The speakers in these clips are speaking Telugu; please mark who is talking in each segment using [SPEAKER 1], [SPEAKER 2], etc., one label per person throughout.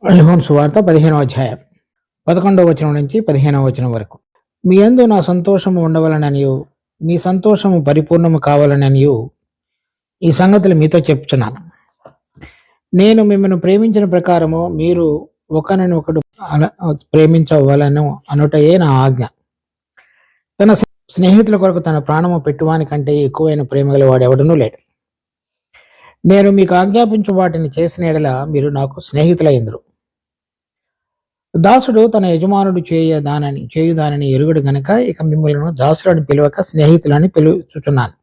[SPEAKER 1] యోహాను సువార్త 15వ అధ్యాయం 11వ వచనం నుంచి 15వ వచనం వరకు. మీ యందు నా సంతోషము ఉండవలననియు మీ సంతోషము పరిపూర్ణము కావాలననియు ఈ సంగతులు మీతో చెప్తున్నాను. నేను మిమ్మల్ని ప్రేమించిన ప్రకారము మీరు ఒకరినొకడు ప్రేమించవలను అనుటయే నా ఆజ్ఞ. తన స్నేహితుల కొరకు తన ప్రాణము పెట్టువాని కంటే ఎక్కువైన ప్రేమ గల వాడు ఎవడనూ లేడు. నేను మీకు ఆజ్ఞాపించు వాటిని చేసిన ఎడల మీరు నాకు స్నేహితులైందురు. దాసుడు తన యజమానుడు చేయుదానని ఎరుగుడు గనక ఇక మిమ్మల్ని దాసులను పిలవక స్నేహితులని పిలుచుచున్నాను.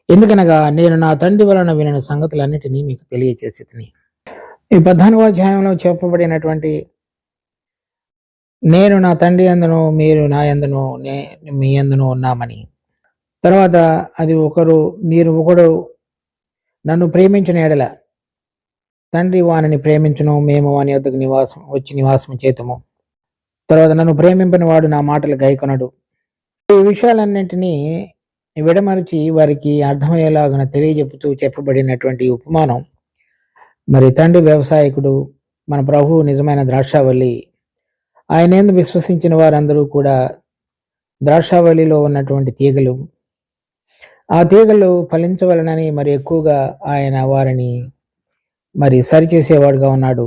[SPEAKER 1] ఎందుకనగా నేను నా తండ్రి వలన వినిన సంగతులన్నిటినీ మీకు తెలియచేసి తిని. ఈ 14వ అధ్యాయంలో చెప్పబడినటువంటి నేను నా తండ్రి యందును మీరు నా యందును మీ యందును ఉన్నామని, తర్వాత అది ఒకడు నన్ను ప్రేమించిన ఎడల తండ్రి వానిని ప్రేమించును, మేము వాని వద్దకు నివాసం చేతుము. తర్వాత నన్ను ప్రేమింపని వాడు నా మాటలు గైకొనడు. ఈ విషయాలన్నింటినీ విడమరిచి వారికి అర్థమయ్యేలాగా తెలియజెప్పుతూ చెప్పబడినటువంటి ఉపమానం. మరి తండ్రి వ్యవసాయకుడు, మన ప్రభువు నిజమైన ద్రాక్షావల్లి. ఆయన యందు విశ్వసించిన వారందరూ కూడా ద్రాక్షావల్లిలో ఉన్నటువంటి తీగలు. ఆ తీగలు ఫలించవలనని మరి ఎక్కువగా ఆయన వారిని మరి సరిచేసేవాడుగా ఉన్నాడు.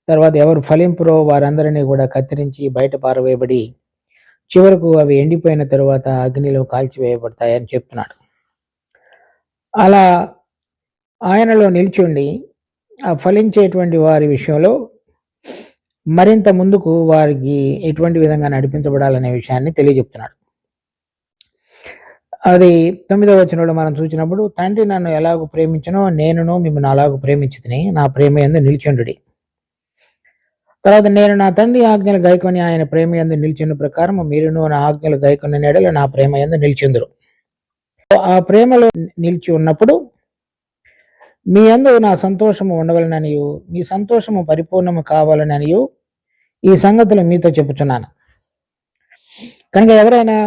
[SPEAKER 1] తర్వాత ఎవరు ఫలింపురో వారందరినీ కూడా కత్తిరించి బయట పారవేయబడి చివరకు అవి ఎండిపోయిన తరువాత అగ్నిలో కాల్చివేయబడతాయని చెప్తున్నాడు. అలా ఆయనలో నిలిచుండి ఆ ఫలించేటువంటి వారి విషయంలో మరింత ముందుకు వారికి ఎటువంటి విధంగా నడిపించబడాలనే విషయాన్ని తెలియజెప్తున్నాడు. అది 9వ వచనంలో మనం చూసినప్పుడు, తండ్రి నన్ను ఎలాగో ప్రేమించనో నేనును మిమ్మల్ని అలాగూ ప్రేమించితిని, నా ప్రేమ యందు నిలిచుండుడి. తర్వాత నేను నా తండ్రి ఆజ్ఞలు గైకొని ఆయన ప్రేమ యందు నిలిచిన ప్రకారం మీరును నా ఆజ్ఞలు గైకొని నెడల నా ప్రేమ యందు నిలిచిందురు. ఆ ప్రేమలో నిలిచి ఉన్నప్పుడు మీ యందు నా సంతోషము ఉండవలననియు మీ సంతోషము పరిపూర్ణము కావాలననియు ఈ సంగతులు మీతో చెప్పుచున్నాను. కనుక ఎవరైనా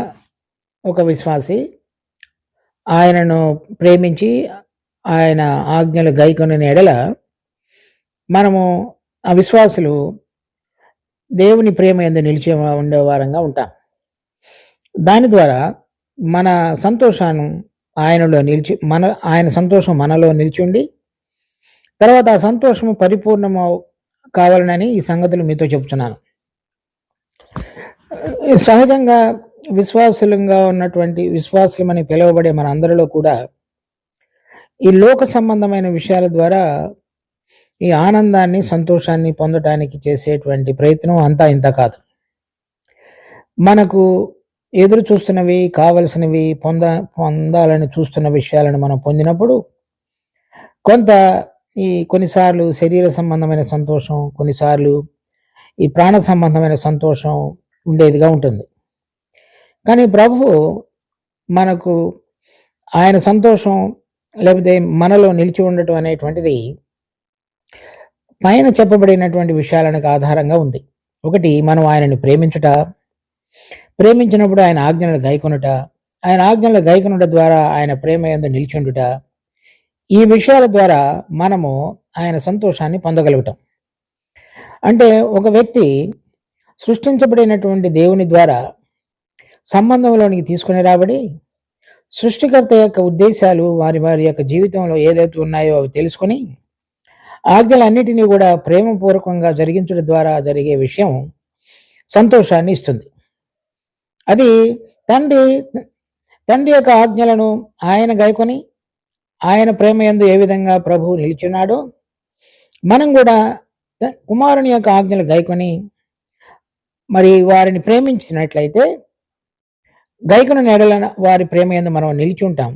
[SPEAKER 1] ఒక విశ్వాసి ఆయనను ప్రేమించి ఆయన ఆజ్ఞలు గైకొని ఎడల మనము ఆ విశ్వాసులు దేవుని ప్రేమ యందు నిలిచి ఉండేవారంగా ఉంటాం. దాని ద్వారా మన సంతోషాన్ని ఆయనలో ఆయన సంతోషం మనలో నిలిచి తర్వాత ఆ సంతోషము పరిపూర్ణము కావాలనని ఈ సంగతులు మీతో చెప్తున్నాను. సహజంగా విశ్వాసులమని పిలువబడే మన అందరిలో కూడా ఈ లోక సంబంధమైన విషయాల ద్వారా ఈ ఆనందాన్ని సంతోషాన్ని పొందటానికి చేసేటువంటి ప్రయత్నం అంతా ఇంత కాదు. మనకు ఎదురు చూస్తున్నవి, కావలసినవి పొందాలని చూస్తున్న విషయాలను మనం పొందినప్పుడు కొన్నిసార్లు శరీర సంబంధమైన సంతోషం, కొన్నిసార్లు ఈ ప్రాణ సంబంధమైన సంతోషం ఉండేదిగా ఉంటుంది. కానీ ప్రభువు మనకు ఆయన సంతోషం లేకపోతే మనలో నిలిచి ఉండటం అనేటువంటిది పైన చెప్పబడినటువంటి విషయాలకు ఆధారంగా ఉంది. ఒకటి, మనం ఆయనని ప్రేమించినప్పుడు ఆయన ఆజ్ఞలను గైకొనుట, ఆయన ఆజ్ఞలు గైకొనుట ద్వారా ఆయన ప్రేమ యందు నిలిచిండుట. ఈ విషయాల ద్వారా మనము ఆయన సంతోషాన్ని పొందగలుగుతాం. అంటే ఒక వ్యక్తి సృష్టించబడినటువంటి దేవుని ద్వారా సంబంధంలోనికి తీసుకుని రాబడి సృష్టికర్త యొక్క ఉద్దేశాలు వారి యొక్క జీవితంలో ఏదైతే ఉన్నాయో అవి తెలుసుకొని ఆజ్ఞలన్నిటినీ కూడా ప్రేమపూర్వకంగా జరిగించడం ద్వారా జరిగే విషయం సంతోషాన్ని ఇస్తుంది. అది తండ్రి యొక్క ఆజ్ఞలను ఆయన గైకొని ఆయన ప్రేమ యందు ఏ విధంగా ప్రభువు నిలిచున్నాడో మనం కూడా కుమారుని యొక్క ఆజ్ఞలు గైకొని మరి వారిని ప్రేమించినట్లయితే గైకొన నెడల వారి ప్రేమ యందు మనం నిలిచి ఉంటాం.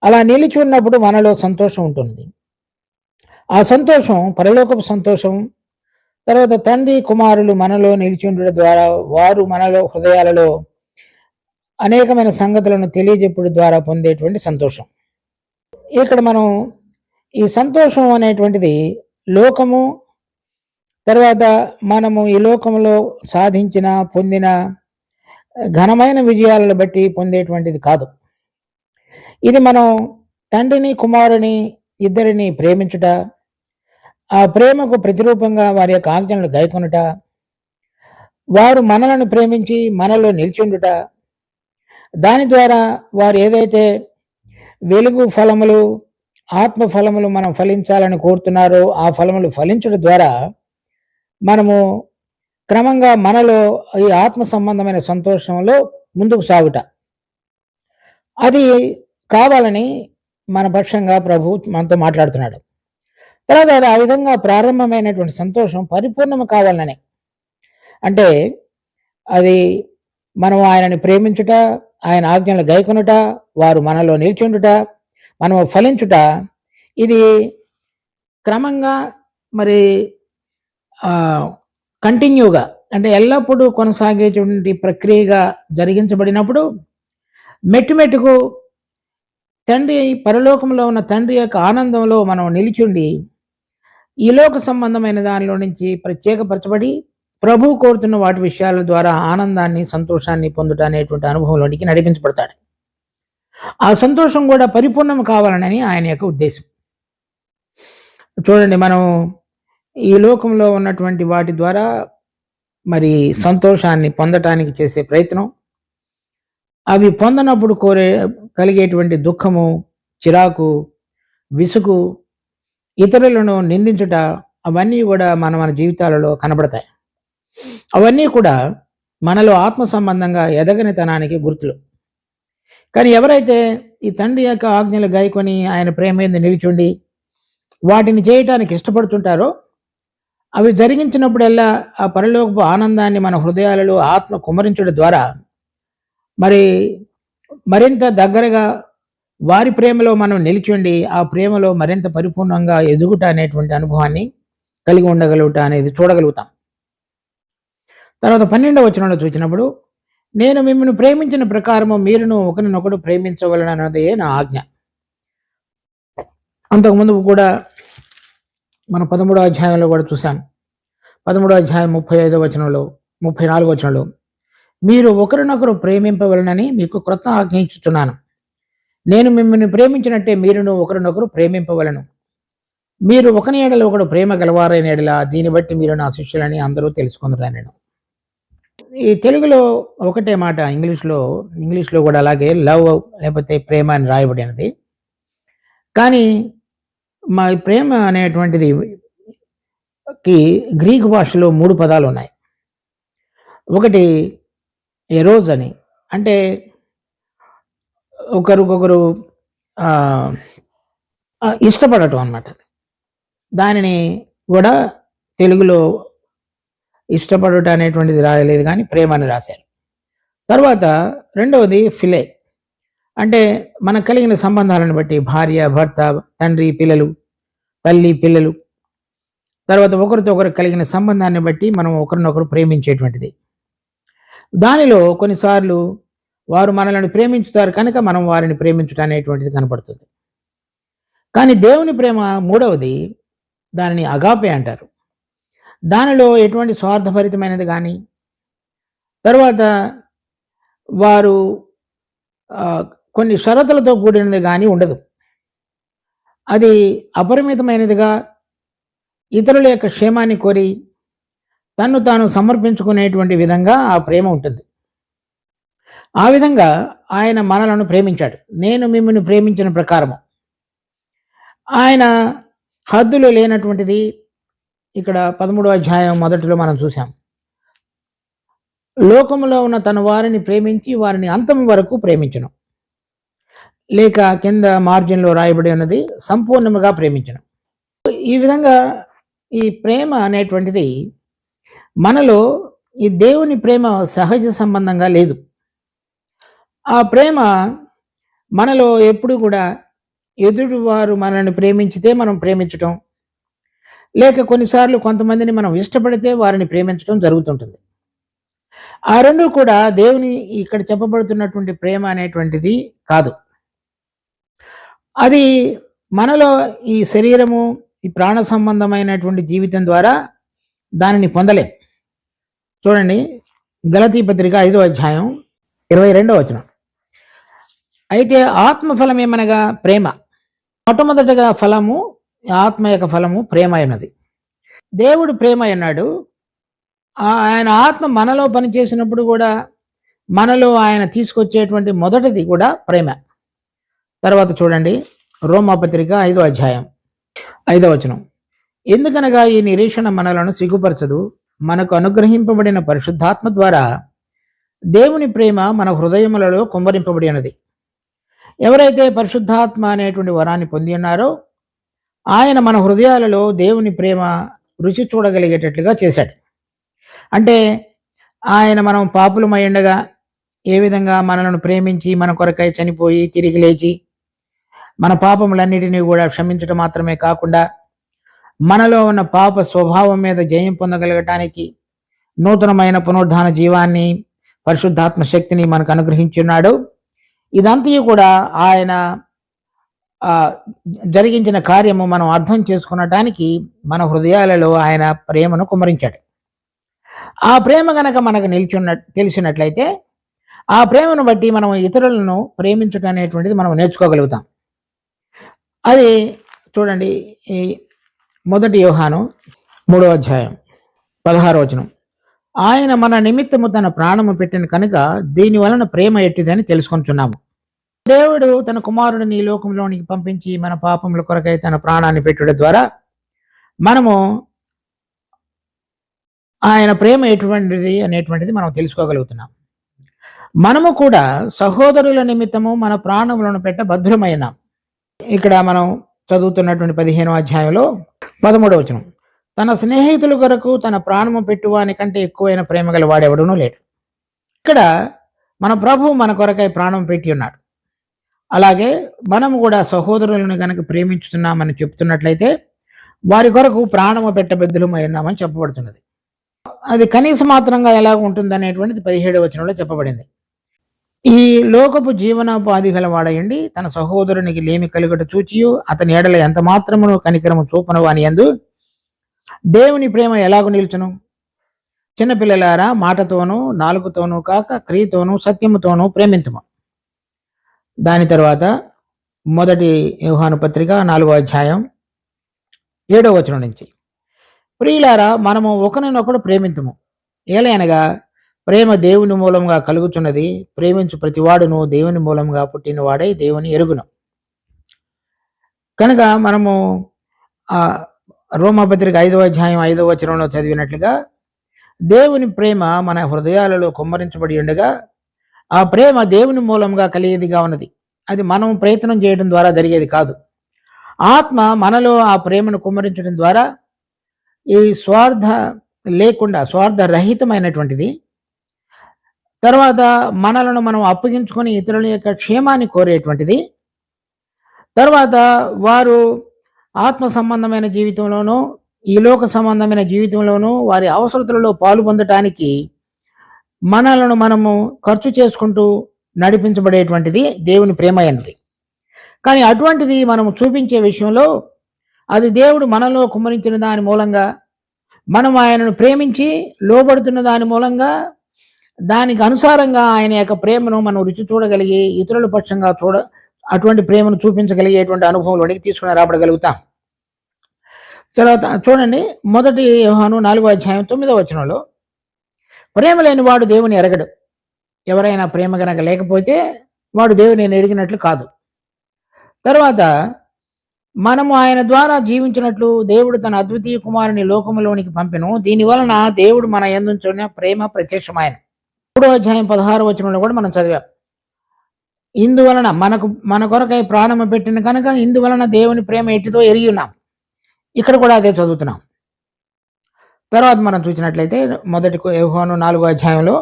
[SPEAKER 1] అలా నిలిచి ఉన్నప్పుడు మనలో సంతోషం ఉంటుంది. ఆ సంతోషం పరలోకపు సంతోషం. తర్వాత తండ్రి కుమారులు మనలో నిలిచి ఉండడం ద్వారా వారు మనలో హృదయాలలో అనేకమైన సంగతులను తెలియజెప్పడం ద్వారా పొందేటువంటి సంతోషం. ఇక్కడ మనం ఈ సంతోషం అనేటువంటిది లోకము, తర్వాత మనము ఈ లోకంలో సాధించిన పొందిన ఘనమైన విజయాలను బట్టి పొందేటువంటిది కాదు. ఇది మనం తండ్రిని కుమారుని ఇద్దరిని ప్రేమించుట, ఆ ప్రేమకు ప్రతిరూపంగా వారి యొక్క ఆజ్ఞలను గైకొనుట, వారు మనలను ప్రేమించి మనలో నిలిచుండుట, దాని ద్వారా వారు ఏదైతే వెలుగు ఫలములు, ఆత్మ ఫలములు మనం ఫలించాలని కోరుతున్నారో ఆ ఫలములు ఫలించడం ద్వారా మనము క్రమంగా మనలో ఈ ఆత్మ సంబంధమైన సంతోషంలో ముందుకు సాగుట, అది కావాలని మన పక్షంగా ప్రభు మనతో మాట్లాడుతున్నాడు. తర్వాత అది ఆ విధంగా ప్రారంభమైనటువంటి సంతోషం పరిపూర్ణం కావాలని, అంటే అది మనం ఆయనని ప్రేమించుట, ఆయన ఆజ్ఞలు గైకొనుట, వారు మనలో నిల్చుండుట, మనము ఫలించుట, ఇది క్రమంగా మరి కంటిన్యూగా, అంటే ఎల్లప్పుడూ కొనసాగేటువంటి ప్రక్రియగా జరిగించబడినప్పుడు మెట్టుమెట్టుకు తండ్రి, పరలోకంలో ఉన్న తండ్రి యొక్క ఆనందంలో మనం నిలిచుండి ఈ లోక సంబంధమైన దానిలో నుంచి ప్రత్యేకపరచబడి ప్రభు కోరుతున్న వాటి విషయాల ద్వారా ఆనందాన్ని, సంతోషాన్ని పొందుట అనేటువంటి అనుభవంలోనికి నడిపించబడతాడు. ఆ సంతోషం కూడా పరిపూర్ణం కావాలని ఆయన యొక్క ఉద్దేశం. చూడండి, మనం ఈ లోకంలో ఉన్నటువంటి వాటి ద్వారా మరి సంతోషాన్ని పొందటానికి చేసే ప్రయత్నం, అవి పొందనప్పుడు కలిగేటువంటి దుఃఖము, చిరాకు, విసుగు, ఇతరులను నిందించుట, అవన్నీ కూడా మన జీవితాలలో కనబడతాయి. అవన్నీ కూడా మనలో ఆత్మ సంబంధంగా ఎదగనితనానికి గుర్తులు. కానీ ఎవరైతే ఈ తండ్రి యొక్క ఆజ్ఞలు గాయకొని ఆయన ప్రేమ మీద నిలిచుండి వాటిని చేయటానికి ఇష్టపడుతుంటారో, అవి జరిగించినప్పుడల్లా ఆ పరలోకపు ఆనందాన్ని మన హృదయాలలో ఆత్మ కుమ్మరించడం ద్వారా మరి మరింత దగ్గరగా వారి ప్రేమలో మనం నిలిచుండి ఆ ప్రేమలో మరింత పరిపూర్ణంగా ఎదుగుట అనేటువంటి అనుభవాన్ని కలిగి ఉండగలుగుట అనేది చూడగలుగుతాం. తర్వాత 12వ వచనంలో చూసినప్పుడు, నేను మిమ్మల్ని ప్రేమించిన ప్రకారము మీరును ఒకరినొకడు ప్రేమించవలనన్నదే నా ఆజ్ఞ. అంతకుముందు కూడా మన 13వ అధ్యాయంలో కూడా చూసాం. 13వ అధ్యాయం 35వ వచనంలో, 34వ వచనంలో, మీరు ఒకరినొకరు ప్రేమింపవలనని మీకు క్రొత్త ఆజ్ఞ ఇచ్చుచున్నాను. నేను మిమ్మల్ని ప్రేమించినట్టే మీరును ఒకరినొకరు ప్రేమింపవలను. మీరు ఒకని ఎడల ఒకడు ప్రేమ గలవారైన ఎడల దీన్ని బట్టి మీరు నా శిష్యులని అందరూ తెలుసుకుందరా. నేను ఈ తెలుగులో ఒకటే మాట, ఇంగ్లీష్లో కూడా అలాగే లవ్ లేకపోతే ప్రేమ అని రాయబడినది. కానీ మా ప్రేమ అనేటువంటిది గ్రీకు భాషలో 3 పదాలు ఉన్నాయి. ఒకటి ఎరోజ్ అని, అంటే ఒకరికొకరు ఇష్టపడటం అన్నమాట. దానిని కూడా తెలుగులో ఇష్టపడటం అనేటువంటిది రాయలేదు, కానీ ప్రేమ అని రాశారు. తర్వాత రెండవది ఫిలే, అంటే మనకు కలిగిన సంబంధాలను బట్టి భార్య, భర్త, తండ్రి, పిల్లలు, తల్లి, పిల్లలు, తర్వాత ఒకరితో ఒకరు కలిగిన సంబంధాన్ని బట్టి మనం ఒకరినొకరు ప్రేమించేటువంటిది. దానిలో కొన్నిసార్లు వారు మనల్ని ప్రేమించుతారు కనుక మనం వారిని ప్రేమించుట అనేటువంటిది కనపడుతుంది. కానీ దేవుని ప్రేమ మూడవది, దానిని అగాపే అంటారు. దానిలో ఎటువంటి స్వార్థభరితమైనది కానీ, తర్వాత వారు కొన్ని షరతులతో కూడినది కానీ ఉండదు. అది అపరిమితమైనదిగా ఇతరుల యొక్క క్షేమాన్ని కోరి తన్ను తాను సమర్పించుకునేటువంటి విధంగా ఆ ప్రేమ ఉంటుంది. ఆ విధంగా ఆయన మనలను ప్రేమించాడు. నేను మిమ్మల్ని ప్రేమించిన ప్రకారము. ఆయన హద్దులు లేనటువంటిది ఇక్కడ 13వ అధ్యాయం మొదటిలో మనం చూసాం. లోకములో ఉన్న తన వారిని ప్రేమించి వారిని అంతం వరకు ప్రేమించను, లేక కింద మార్జిన్లో రాయబడి ఉన్నది సంపూర్ణముగా ప్రేమించను. ఈ విధంగా ఈ ప్రేమ అనేటువంటిది మనలో, ఈ దేవుని ప్రేమ సహజ సంబంధంగా లేదు. ఆ ప్రేమ మనలో ఎప్పుడు కూడా ఎదుటి వారు మనల్ని ప్రేమించితే మనం ప్రేమించటం, లేక కొన్నిసార్లు కొంతమందిని మనం ఇష్టపడితే వారిని ప్రేమించడం జరుగుతుంటుంది. ఆ రెండు కూడా దేవుని ఇక్కడ చెప్పబడుతున్నటువంటి ప్రేమ అనేటువంటిది కాదు. అది మనలో ఈ శరీరము, ఈ ప్రాణ సంబంధమైనటువంటి జీవితం ద్వారా దానిని పొందలేం. చూడండి, గలతీ పత్రిక 5వ అధ్యాయం 22వ వచనం. అయితే ఆత్మఫలం ఏమనగా ప్రేమ. మొట్టమొదటిగా ఫలము, ఆత్మ యొక్క ఫలము ప్రేమ అయినది. దేవుడు ప్రేమ అన్నాడు. ఆయన ఆత్మ మనలో పనిచేసినప్పుడు కూడా మనలో ఆయన తీసుకొచ్చేటువంటి మొదటిది కూడా ప్రేమ. తర్వాత చూడండి, రోమాపత్రిక 5వ అధ్యాయం 5వ వచనం. ఎందుకనగా ఈ నిరీక్షణ మనలను సిగ్గుపరచదు, మనకు అనుగ్రహింపబడిన పరిశుద్ధాత్మ ద్వారా దేవుని ప్రేమ మన హృదయములలో కుమ్మరింపబడి ఉన్నది. ఎవరైతే పరిశుద్ధాత్మ అనేటువంటి వరాన్ని పొంది ఉన్నారో ఆయన మన హృదయాలలో దేవుని ప్రేమ రుచి చూడగలిగేటట్లుగా చేశాడు. అంటే ఆయన మనం పాపులమై ఉండగా ఏ విధంగా మనలను ప్రేమించి మన కొరకై చనిపోయి తిరిగి లేచి మన పాపములన్నిటినీ కూడా క్షమించడం మాత్రమే కాకుండా మనలో ఉన్న పాప స్వభావం మీద జయం పొందగలగటానికి నూతనమైన పునరుద్ధాన జీవాన్ని, పరిశుద్ధాత్మ శక్తిని మనకు అనుగ్రహించున్నాడు. ఇదంతా కూడా ఆయన జరిగించిన కార్యము మనం అర్థం చేసుకునటానికి మన హృదయాలలో ఆయన ప్రేమను కుమ్మరించాడు. ఆ ప్రేమ గనక మనకు తెలిసినట్లయితే ఆ ప్రేమను బట్టి మనం ఇతరులను ప్రేమించడం అనేటువంటిది మనం నేర్చుకోగలుగుతాం. అది చూడండి, ఈ 1 యోహాను 3వ అధ్యాయం 16వ వచనం. ఆయన మన నిమిత్తము తన ప్రాణము పెట్టిన కనుక దీని వలన ప్రేమ ఎట్టిదని తెలుసుకొంటున్నాము. దేవుడు తన కుమారుడిని ఈ లోకంలోనికి పంపించి మన పాపముల కొరకై తన ప్రాణాన్ని పెట్టుట ద్వారా మనము ఆయన ప్రేమ ఎటువంటిది అనేటువంటిది మనం తెలుసుకోగలుగుతున్నాం. మనము కూడా సహోదరుల నిమిత్తము మన ప్రాణములను పెట్ట భద్రమైనాం. ఇక్కడ మనం చదువుతున్నటువంటి 15వ అధ్యాయంలో 13వ వచనం. తన స్నేహితుల కొరకు తన ప్రాణము పెట్టువాని కంటే ఎక్కువైన ప్రేమ గల వాడెవడనూ లేడు. ఇక్కడ మన ప్రభు మన కొరకై ప్రాణం పెట్టి ఉన్నాడు. అలాగే మనము కూడా సహోదరులను కనుక ప్రేమించుతున్నామని చెప్తున్నట్లయితే వారి కొరకు ప్రాణము పెట్టబద్ధులమై ఉన్నామని చెప్పబడుతున్నది. అది కనీస మాత్రంగా ఎలా ఉంటుంది అనేటువంటిది 17వ వచనంలో చెప్పబడింది. ఈ లోకపు జీవనోపాధి గలవాడయండి తన సహోదరునికి లేమి కలుగట చూచియు అతని ఎడల ఎంత మాత్రమును కనికరము చూపను అని యందు దేవుని ప్రేమ ఎలాగూ నిలుచును? చిన్నపిల్లలారా, మాటతోనూ నాలుగుతోనూ కాక క్రియతోనూ సత్యముతోనూ ప్రేమింతుము. దాని తర్వాత 1 యోహాను పత్రిక 4వ అధ్యాయం 7వ వచనం నుంచి, ప్రియులారా, మనము ఒకరినొకడు ప్రేమింతుము. ఏలయనగా ప్రేమ దేవుని మూలంగా కలుగుతున్నది. ప్రేమించు ప్రతివాడును దేవుని మూలంగా పుట్టినవాడై దేవుని ఎరుగును. కనుక మనము రోమాపత్రిక 5వ అధ్యాయం 5వ వచనంలో చదివినట్లుగా దేవుని ప్రేమ మన హృదయాలలో కుమ్మరించబడి ఉండగా ఆ ప్రేమ దేవుని మూలంగా కలిగేదిగా ఉన్నది. అది మనం ప్రయత్నం చేయడం ద్వారా జరిగేది కాదు. ఆత్మ మనలో ఆ ప్రేమను కుమ్మరించడం ద్వారా ఈ స్వార్థ లేకుండా స్వార్థరహితమైనటువంటిది, తర్వాత మనలను మనం అప్పగించుకొని ఇతరుల యొక్క క్షేమాన్ని కోరేటువంటిది, తర్వాత వారు ఆత్మ సంబంధమైన జీవితంలోనూ ఈ లోక సంబంధమైన జీవితంలోనూ వారి అవసరతలలో పాలు పొందటానికి మనలను మనము ఖర్చు చేసుకుంటూ నడిపించబడేటువంటిది దేవుని ప్రేమ అన్నది. కానీ అటువంటిది మనము చూపించే విషయంలో అది దేవుడు మనలో కుమ్మరించిన దాని మూలంగా, మనం ఆయనను ప్రేమించి లోబడుతున్న దాని మూలంగా, దానికి అనుసారంగా ఆయన యొక్క ప్రేమను మనం రుచి చూడగలిగి ఇతరుల పక్షంగా అటువంటి ప్రేమను చూపించగలిగేటువంటి అనుభవంలోనికి తీసుకుని రాబడగలుగుతాం. తర్వాత చూడండి, 1 యోహాను 4వ అధ్యాయం 9వ వచనంలో, ప్రేమ లేని వాడు దేవుని ఎరగడు. ఎవరైనా ప్రేమ గనక లేకపోతే వాడు దేవుని ఎరిగినట్లు కాదు. తర్వాత మనము ఆయన ద్వారా జీవించినట్లు దేవుడు తన అద్వితీయ కుమారుని లోకములోనికి పంపెను. దీనివలన దేవుడు మన యందుంచిన ప్రేమ ప్రత్యక్షమైన 3వ అధ్యాయం 16వ వచనంలో కూడా మనం చదివాం. ఇందువలన మన కొరకై ప్రాణము పెట్టిన కనుక ఇందువలన దేవుని ప్రేమ ఎట్టిదో ఎరిగి ఉన్నాం. ఇక్కడ కూడా అదే చదువుతున్నాం. తర్వాత మనం చూసినట్లయితే 1 యోహాను 4వ అధ్యాయంలో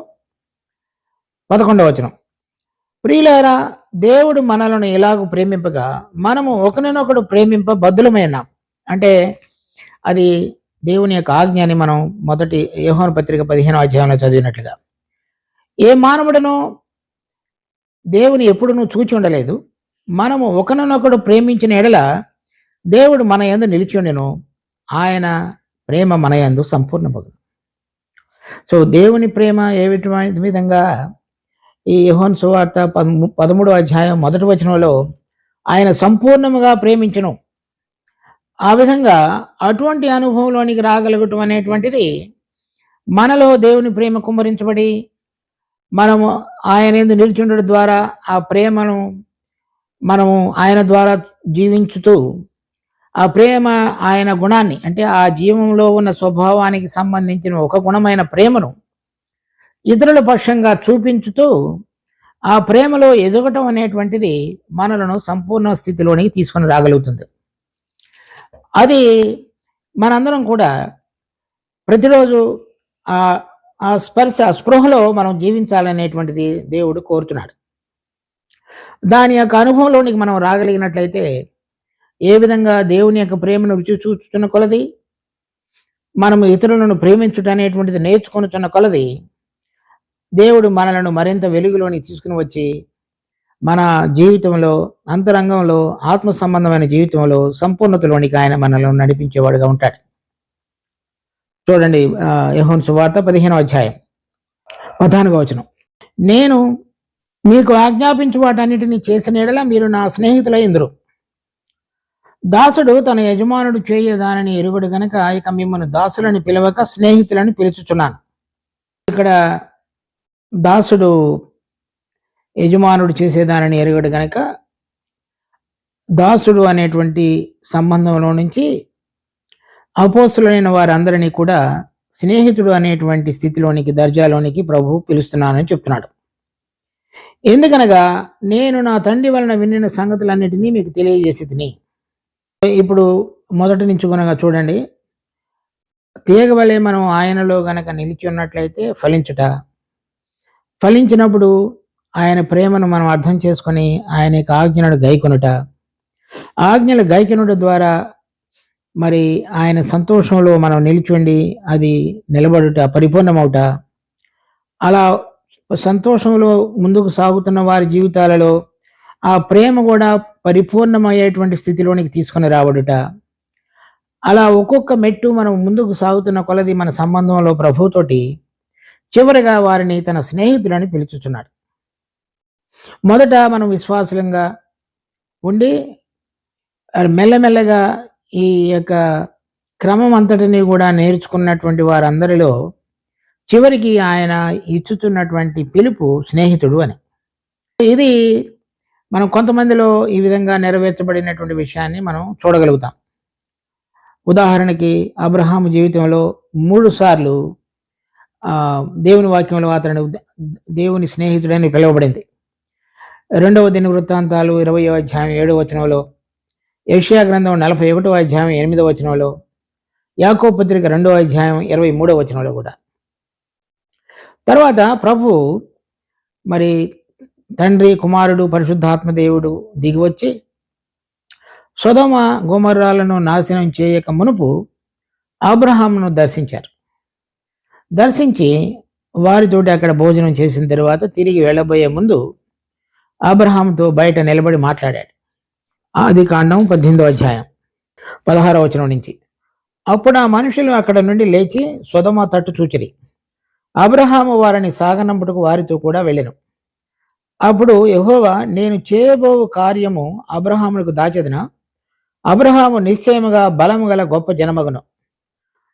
[SPEAKER 1] 11వ వచనం, ప్రియులారా, దేవుడు మనలను ఎలాగూ ప్రేమింపగా మనము ఒకరినొకడు ప్రేమింప బద్ధులమైనాం. అంటే అది దేవుని యొక్క ఆజ్ఞ అని మనం 1 యోహాను పత్రిక 15వ అధ్యాయంలో చదివినట్లుగా. ఏ మానవుడనో దేవుని ఎప్పుడూ చూచి ఉండలేదు. మనము ఒకరినొకడు ప్రేమించిన ఎడల దేవుడు మన యందు నిలిచి ఉండెను, ఆయన ప్రేమ మన యందు సంపూర్ణమగును. సో దేవుని ప్రేమ ఏ విధంగా ఈ యోహాను సువార్త 13వ అధ్యాయం 1వ వచనంలో ఆయన సంపూర్ణముగా ప్రేమించును, ఆ విధంగా అటువంటి అనుభవంలోనికి రాగలగటం అనేటువంటిది మనలో దేవుని ప్రేమ కుమ్మరించబడి మనము ఆయన యందు నిలిచుండడం ద్వారా ఆ ప్రేమను మనము ఆయన ద్వారా జీవించుతూ ఆ ప్రేమ ఆయన గుణాన్ని అంటే ఆ జీవంలో ఉన్న స్వభావానికి సంబంధించిన ఒక గుణమైన ప్రేమను ఇతరుల పక్షంగా చూపించుతూ ఆ ప్రేమలో ఎదగటం అనేటువంటిది మనలను సంపూర్ణ స్థితిలోనికి తీసుకొని రాగలుగుతుంది. అది మనందరం కూడా ప్రతిరోజు ఆ ఆ స్పర్శ స్పృహలో మనం జీవించాలనేటువంటిది దేవుడు కోరుతున్నాడు. దాని యొక్క అనుభవంలోనికి మనం రాగలిగినట్లయితే ఏ విధంగా దేవుని యొక్క ప్రేమను రుచి చూస్తున్న కొలది మనము ఇతరులను ప్రేమించుట అనేటువంటిది నేర్చుకొనుచున్న కొలది దేవుడు మనలను మరింత వెలుగులోని తీసుకుని వచ్చి మన జీవితంలో అంతరంగంలో ఆత్మ సంబంధమైన జీవితంలో సంపూర్ణతలోనికి ఆయన మనల్ని నడిపించేవాడుగా ఉంటాడు. చూడండి యోహాను సువార్త 15వ అధ్యాయం 14వ వచనం. నేను మీకు ఆజ్ఞాపించు వాటన్నిటిని చేసిన యెడల మీరు నా స్నేహితులైందురు. దాసుడు తన యజమానుడు చేయదానని ఎరుగుడు గనక ఇక మిమ్మల్ని దాసులని పిలవక స్నేహితులని పిలుచుచున్నాను. ఇక్కడ దాసుడు యజమానుడు చేసేదానని ఎరుగడు గనక దాసుడు అనేటువంటి సంబంధంలో నుంచి అపోస్తులైన వారందరినీ కూడా స్నేహితుడు అనేటువంటి స్థితిలోనికి దర్జాలోనికి ప్రభు పిలుస్తున్నానని చెప్తున్నాడు. ఎందుకనగా నేను నా తండ్రి వలన వినిన సంగతులన్నిటినీ మీకు తెలియజేసి తిని. ఇప్పుడు మొదటి నుంచి కనుక చూడండి, తీగ వలె మనం ఆయనలో గనక నిలిచి ఉన్నట్లయితే ఫలించినప్పుడు ఆయన ప్రేమను మనం అర్థం చేసుకొని ఆయన యొక్క ఆజ్ఞలను గైకొనుట, ఆజ్ఞలు గైకొనుట ద్వారా మరి ఆయన సంతోషంలో మనం నిలిచుండి అది నిలబడుట పరిపూర్ణమవుట, అలా సంతోషంలో ముందుకు సాగుతున్న వారి జీవితాలలో ఆ ప్రేమ కూడా పరిపూర్ణమయ్యేటువంటి స్థితిలోనికి తీసుకొని రాబడుట, అలా ఒక్కొక్క మెట్టు మనం ముందుకు సాగుతున్న కొలది మన సంబంధంలో ప్రభుతోటి చివరిగా వారిని తన స్నేహితులని పిలుచుచున్నాడు. మొదట మనం విశ్వాసంగా ఉండి మెల్లమెల్లగా ఈ యొక్క క్రమం అంతటిని కూడా నేర్చుకున్నటువంటి వారందరిలో చివరికి ఆయన ఇచ్చుతున్నటువంటి పిలుపు స్నేహితుడు అని. ఇది మనం కొంతమందిలో ఈ విధంగా నెరవేర్చబడినటువంటి విషయాన్ని మనం చూడగలుగుతాం. ఉదాహరణకి అబ్రహాము జీవితంలో 3 సార్లు దేవుని వాక్యంలో అతను దేవుని స్నేహితుడని పిలువబడింది. 2వ దినవృత్తాంతాలు 20వ అధ్యాయం 7వ వచనంలో, యెషయా గ్రంథం 41వ అధ్యాయం 8వ వచనంలో, యాకోబు పత్రిక 2వ అధ్యాయం 23వ వచనంలో కూడా. తర్వాత ప్రభు మరి తండ్రి, కుమారుడు, పరిశుద్ధాత్మ దేవుడు దిగివచ్చి సొదొమ గొమొర్రాలను నాశనం చేయక మునుపు అబ్రహామును దర్శించి వారితోటి అక్కడ భోజనం చేసిన తర్వాత తిరిగి వెళ్ళబోయే ముందు అబ్రహాముతో బయట నిలబడి మాట్లాడాడు. ఆదికాండం 18వ అధ్యాయం 16వ వచనం నుంచి. అప్పుడు ఆ మనుషులు అక్కడ నుండి లేచి సొదొమ తట్టు చూచిరి. అబ్రహాము వారిని సాగనంపుటకు వారితో కూడా వెళ్ళెను. అప్పుడు యెహోవా, నేను చేయబో కార్యము అబ్రహామునకు దాచెదనా? అబ్రహాము నిశ్చయముగా బలము గల గొప్ప జనమగును.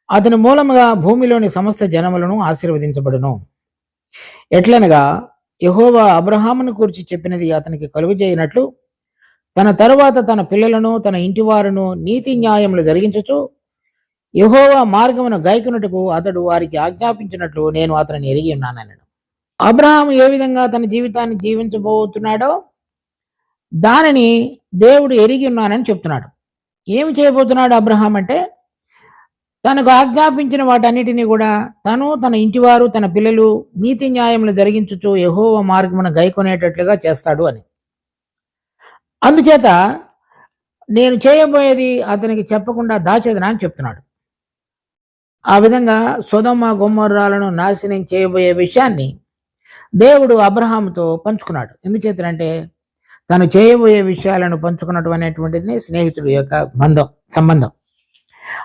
[SPEAKER 1] అతని మూలముగా భూమిలోని సమస్త జనములను ఆశీర్వదించబడును. ఎట్లనగా యెహోవా అబ్రహామును గురించి చెప్పినది అతనికి కలుగజేయనట్లు తన తరువాత తన పిల్లలను తన ఇంటి వారును నీతి న్యాయములు జరిగించుచు యెహోవా మార్గమును గైకొనుటకు అతడు వారికి ఆజ్ఞాపించినట్లు నేను అతనిని ఎరిగి ఉన్నానన్నాడు. అబ్రహాము ఏ విధంగా తన జీవితాన్ని జీవించబోతున్నాడో దానిని దేవుడు ఎరిగి ఉన్నానని చెప్తున్నాడు. ఏమి చేయబోతున్నాడు అబ్రహాం అంటే, తనకు ఆజ్ఞాపించిన వాటన్నిటినీ కూడా తను, తన ఇంటివారు, తన పిల్లలు నీతి న్యాయములు జరిగించుచు యెహోవా మార్గమును గైకొనేటట్లుగా చేస్తాడు అని. అందుచేత నేను చేయబోయేది అతనికి చెప్పకుండా దాచేదనా అని చెప్తున్నాడు. ఆ విధంగా సొదొమ గొమొర్రాలను నాశనం చేయబోయే విషయాన్ని దేవుడు అబ్రహాముతో పంచుకున్నాడు. ఎందుచేతనంటే తను చేయబోయే విషయాలను పంచుకున్నట్టు అనేటువంటిది స్నేహితుడు యొక్క సంబంధం.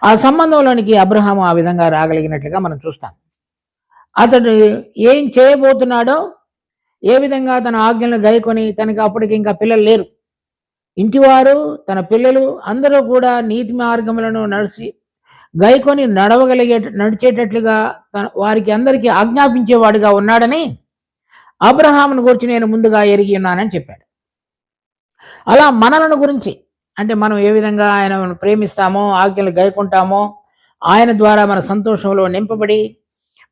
[SPEAKER 1] ఆ సంబంధంలోనికి అబ్రహాము ఆ విధంగా రాగలిగినట్లుగా మనం చూస్తాం. అతడు ఏం చేయబోతున్నాడో, ఏ విధంగా తన ఆజ్ఞలను గైకొని, తనకి అప్పటికి ఇంకా పిల్లలు లేరు, ఇంటివారు తన పిల్లలు అందరూ కూడా నీతి మార్గములను నడిచి గైకొని నడిచేటట్లుగా వారికి అందరికీ ఆజ్ఞాపించేవాడుగా ఉన్నాడని అబ్రహామును గురించి నేను ముందుగా ఎరిగి ఉన్నానని చెప్పాడు. అలా మనలను గురించి అంటే మనం ఏ విధంగా ఆయనను ప్రేమిస్తామో, ఆజ్ఞలు గైకుంటామో, ఆయన ద్వారా మన సంతోషంలో నింపబడి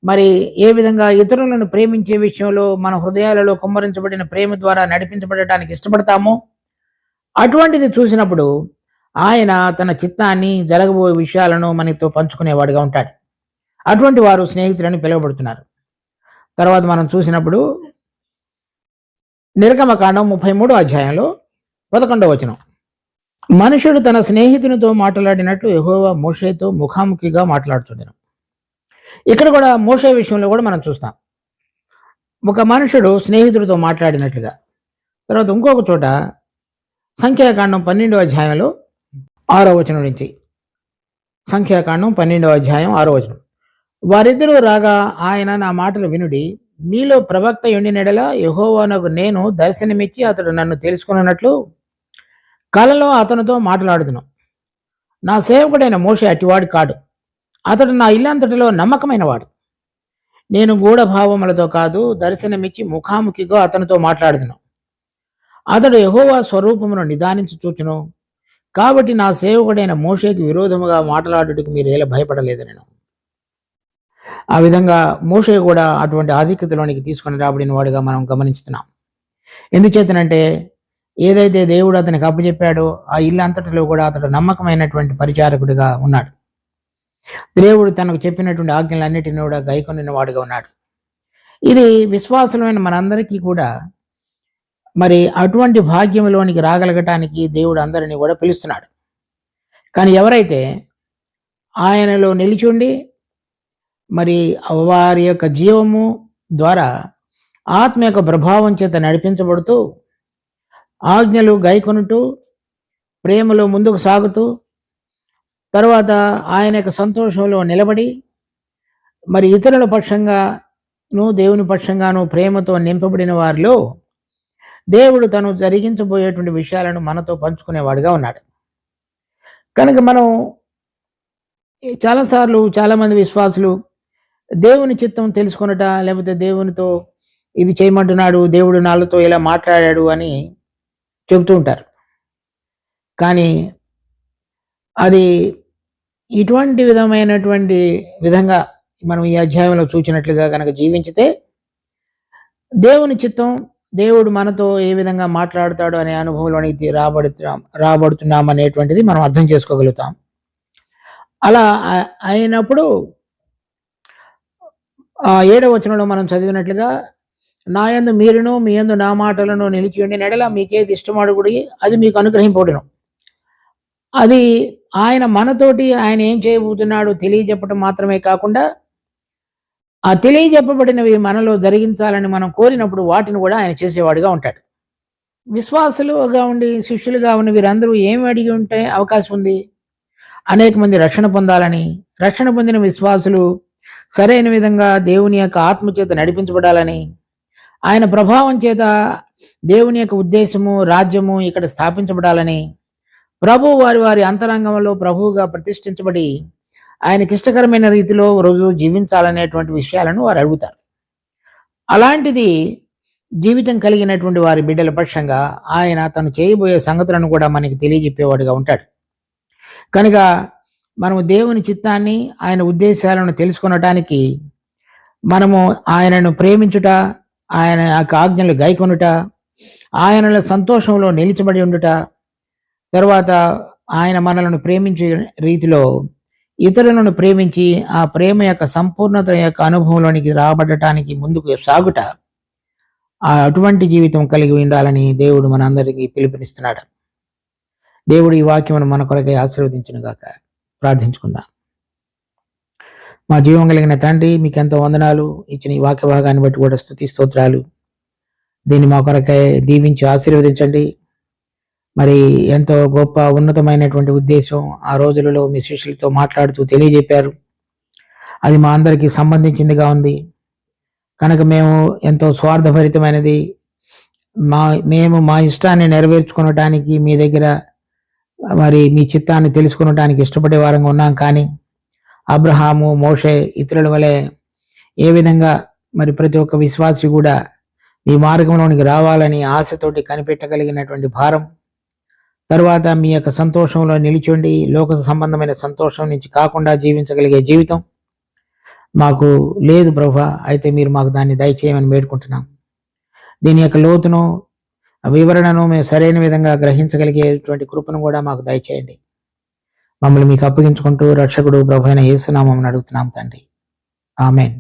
[SPEAKER 1] మరి ఏ విధంగా ఇతరులను ప్రేమించే విషయంలో మన హృదయాలలో కుమ్మరించబడిన ప్రేమ ద్వారా నడిపించబడటానికి ఇష్టపడతామో, అటువంటిది చూసినప్పుడు ఆయన తన చిత్తాన్ని, జరగబోయే విషయాలను మనతో పంచుకునేవాడుగా ఉంటాడు. అటువంటి వారు స్నేహితులని పిలువబడుతున్నారు. తర్వాత మనం చూసినప్పుడు నిర్గమకాండం 33వ అధ్యాయంలో 11వ వచనం, మనుషుడు తన స్నేహితునితో మాట్లాడినట్లు యెహోవా మోషేతో ముఖాముఖిగా మాట్లాడుతుండెను. ఇక్కడ కూడా మోషే విషయంలో కూడా మనం చూస్తాం, ఒక మనుషుడు స్నేహితుడితో మాట్లాడినట్లుగా. తర్వాత ఇంకొక చోట సంఖ్యాకాండం 12వ అధ్యాయంలో 6వ వచనం నుంచి, సంఖ్యాకాండం 12వ అధ్యాయం 6వ వచనం, వారిద్దరూ రాగా ఆయన నా మాటలు వినుడి, మీలో ప్రవక్త ఉండినెడల యెహోవానకు నేను దర్శనమిచ్చి అతడు నన్ను తెలుసుకున్నట్లు కలలో అతనితో మాట్లాడుదును. నా సేవకుడైన మోషే అటివాడు కాడు, అతడు నా ఇల్లంతటిలో నమ్మకమైన వాడు. నేను గూఢభావములతో కాదు, దర్శనమిచ్చి ముఖాముఖిగా అతనితో మాట్లాడుదును. అతడు యెహోవా స్వరూపమును నిదానించి చూచును. కాబట్టి నా సేవకుడైన మోషేకి విరోధముగా మాట్లాడుటకు మీరు ఎలా భయపడలేదు. నేను ఆ విధంగా మోషే కూడా అటువంటి ఆధిక్యతలోనికి తీసుకొని రాబడిన వాడిగా మనం గమనించుతున్నాం. ఎందుచేతనంటే ఏదైతే దేవుడు అతనికి అప్పచెప్పాడో ఆ ఇల్లు అంతటిలో కూడా అతడు నమ్మకమైనటువంటి పరిచారకుడిగా ఉన్నాడు. దేవుడు తనకు చెప్పినటువంటి ఆజ్ఞలన్నిటిని కూడా గైకొనిన వాడుగా ఉన్నాడు. ఇది విశ్వాసమైన మనందరికీ కూడా మరి అటువంటి భాగ్యంలోనికి రాగలగటానికి దేవుడు అందరినీ కూడా పిలుస్తున్నాడు. కానీ ఎవరైతే ఆయనలో నిలిచుండి మరి వారి యొక్క జీవము ద్వారా ఆత్మ యొక్క ప్రభావం చేత నడిపించబడుతూ ఆజ్ఞలు గైకొనుటూ ప్రేమలో ముందుకు సాగుతూ తర్వాత ఆయన యొక్క సంతోషంలో నిలబడి మరి ఇతరుల పక్షంగాను దేవుని పక్షంగాను ప్రేమతో నింపబడిన వారిలో దేవుడు తను జరిగించబోయేటువంటి విషయాలను మనతో పంచుకునేవాడుగా ఉన్నాడు. కనుక మనం చాలాసార్లు చాలామంది విశ్వాసులు దేవుని చిత్తం తెలుసుకొనట, లేకపోతే దేవునితో ఇది చేయమంటున్నాడు, దేవుడు నాళ్ళతో ఇలా మాట్లాడాడు అని చెబుతూ ఉంటారు. కానీ అది ఇటువంటి విధమైనటువంటి విధంగా మనం ఈ అధ్యాయంలో చూచినట్లుగా కనుక జీవించితే దేవుని చిత్తం, దేవుడు మనతో ఏ విధంగా మాట్లాడుతాడు అనే అనుభవంలోనికి రాబడుతున్నాం అనేటువంటిది మనం అర్థం చేసుకోగలుగుతాం. అలా అయినప్పుడు 7వ వచనంలో మనం చదివినట్లుగా నా యందు మీరును మీ యందు నా మాటలను నిలిచి ఉండి నెడల మీకేది ఇష్టమడుగుడి అది మీకు అనుగ్రహింపబడును. అది ఆయన మనతోటి ఆయన ఏం చేయబోతున్నాడు తెలియజెప్పడం మాత్రమే కాకుండా ఆ తెలియజెప్పబడినవి మనలో జరిగించాలని మనం కోరినప్పుడు వాటిని కూడా ఆయన చేసేవాడుగా ఉంటాడు. విశ్వాసులుగా ఉండి శిష్యులుగా ఉన్న వీరందరూ ఏమి అడిగి ఉంటే అవకాశం ఉంది? అనేక మంది రక్షణ పొందాలని, రక్షణ పొందిన విశ్వాసులు సరైన విధంగా దేవుని యొక్క ఆత్మ చేత నడిపించబడాలని, ఆయన ప్రభావం చేత దేవుని యొక్క ఉద్దేశము, రాజ్యము ఇక్కడ స్థాపించబడాలని, ప్రభు వారి అంతరంగంలో ప్రభువుగా ప్రతిష్ఠించబడి ఆయనకి ఇష్టకరమైన రీతిలో రోజు జీవించాలనేటువంటి విషయాలను వారు అడుగుతారు. అలాంటిది జీవితం కలిగినటువంటి వారి బిడ్డల పక్షంగా ఆయన తను చేయబోయే సంగతులను కూడా మనకి తెలియజెప్పేవాడుగా ఉంటాడు. కనుక మనము దేవుని చిత్తాన్ని, ఆయన ఉద్దేశాలను తెలుసుకొనటానికి మనము ఆయనను ప్రేమించుట, ఆయన యొక్క ఆజ్ఞలు గైకొనుట, ఆయనల సంతోషంలో నిలిచబడి ఉండుట, తర్వాత ఆయన మనలను ప్రేమించే రీతిలో ఇతరులను ప్రేమించి ఆ ప్రేమ యొక్క సంపూర్ణత యొక్క అనుభవంలోనికి రాబడటానికి ముందుకు సాగుట, అటువంటి జీవితం కలిగి ఉండాలని దేవుడు మనందరికీ పిలుపునిస్తున్నాడు. దేవుడు ఈ వాక్యమును మన కొరకై ఆశీర్వదించును గాక. ప్రార్థించుకుందాం. మా జీవం కలిగిన తండ్రి, మీకు ఎంతో వందనాలు. ఇచ్చిన ఈ వాక్య భాగాన్ని బట్టి కూడా స్తుతి స్తోత్రాలు. దీన్ని మా కొరకై దీవించి ఆశీర్వదించండి. మరి ఎంతో గొప్ప ఉన్నతమైనటువంటి ఉద్దేశం ఆ రోజులలో మీ శిష్యులతో మాట్లాడుతూ తెలియజెప్పారు. అది మా అందరికీ సంబంధించిందిగా ఉంది. కనుక మేము ఎంతో స్వార్థభరితమైనది మేము మా ఇష్టాన్ని నెరవేర్చుకొనటానికి మీ దగ్గర మరి మీ చిత్తాన్ని తెలుసుకొనటానికి ఇష్టపడే వారంగా ఉన్నాం. కానీ అబ్రహాము, మోషే ఇతరుల వలె ఏ విధంగా మరి ప్రతి ఒక్క విశ్వాసి కూడా మీ మార్గంలోనికి రావాలని ఆశతోటి కనిపెట్టగలిగినటువంటి భారం, తర్వాత మీ యొక్క సంతోషంలో నిలిచుండి లోక సంబంధమైన సంతోషం నుంచి కాకుండా జీవించగలిగే జీవితం మాకు లేదు ప్రభువా. అయితే మీరు మాకు దాన్ని దయచేయమని వేడుకుంటున్నాం. దీని యొక్క లోతును, వివరణను మేము సరైన విధంగా గ్రహించగలిగేటువంటి కృపను కూడా మాకు దయచేయండి. మమ్మల్ని మీకు అప్పగించుకుంటూ రక్షకుడు ప్రభు అయిన యేసు నామమున అడుగుతున్నాం తండ్రి. ఆమేన్.